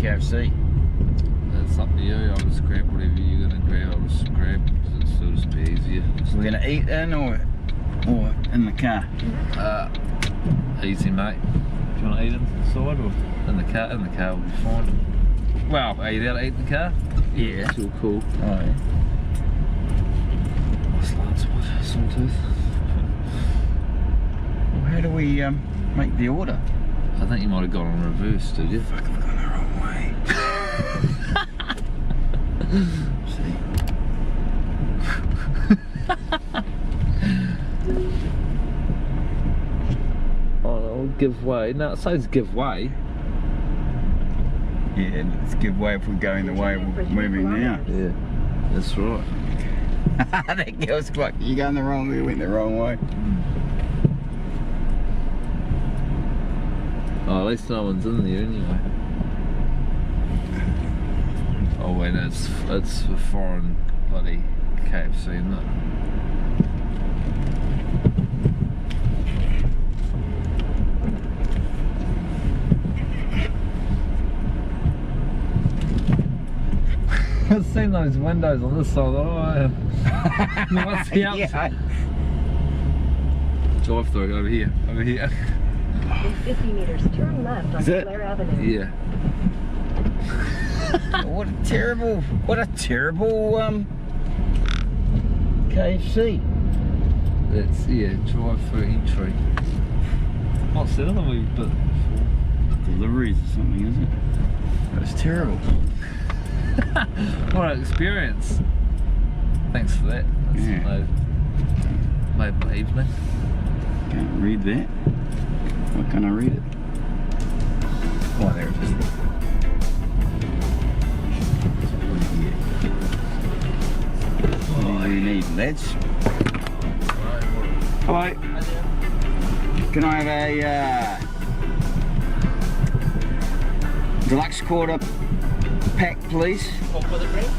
KFC? It's up to you. I'll just grab whatever you're gonna grab. I'll just grab because it'll just be easier. We're gonna eat in or in the car? Easy, mate. Do you want to eat inside or in the car? In the car will be fine. Well, are you there to eat in the car? Yeah. It's all cool. Oh yeah. What's last one? Sawtooth. Well, how do we make the order? I think you might have gone on reverse, did you? Fuck, I've gone the wrong way. See? Oh no, give way. No, it says give way. Yeah, let's give way if we're going the way we're moving now. Yeah, that's right. That girl's like, you're going the wrong way, we went the wrong way. Oh, at least no one's in there anyway. Oh wait, no, it's a foreign bloody KFC, isn't it? I've seen those windows on this side. Oh, what's the outside? Yeah. Drive-thru over here, over here. In 50 meters, turn left on Clare Avenue. Yeah. What a terrible KFC. That's, yeah, drive-thru entry. What's the other one we've been before? Deliveries or something, is it? That was terrible. What an experience. Thanks for that. That's made my evening. Can't read that. Why can't I read it? Oh, there it is. What do you need, lads? Hello. Can I have a deluxe quarter pack, please? For the drink?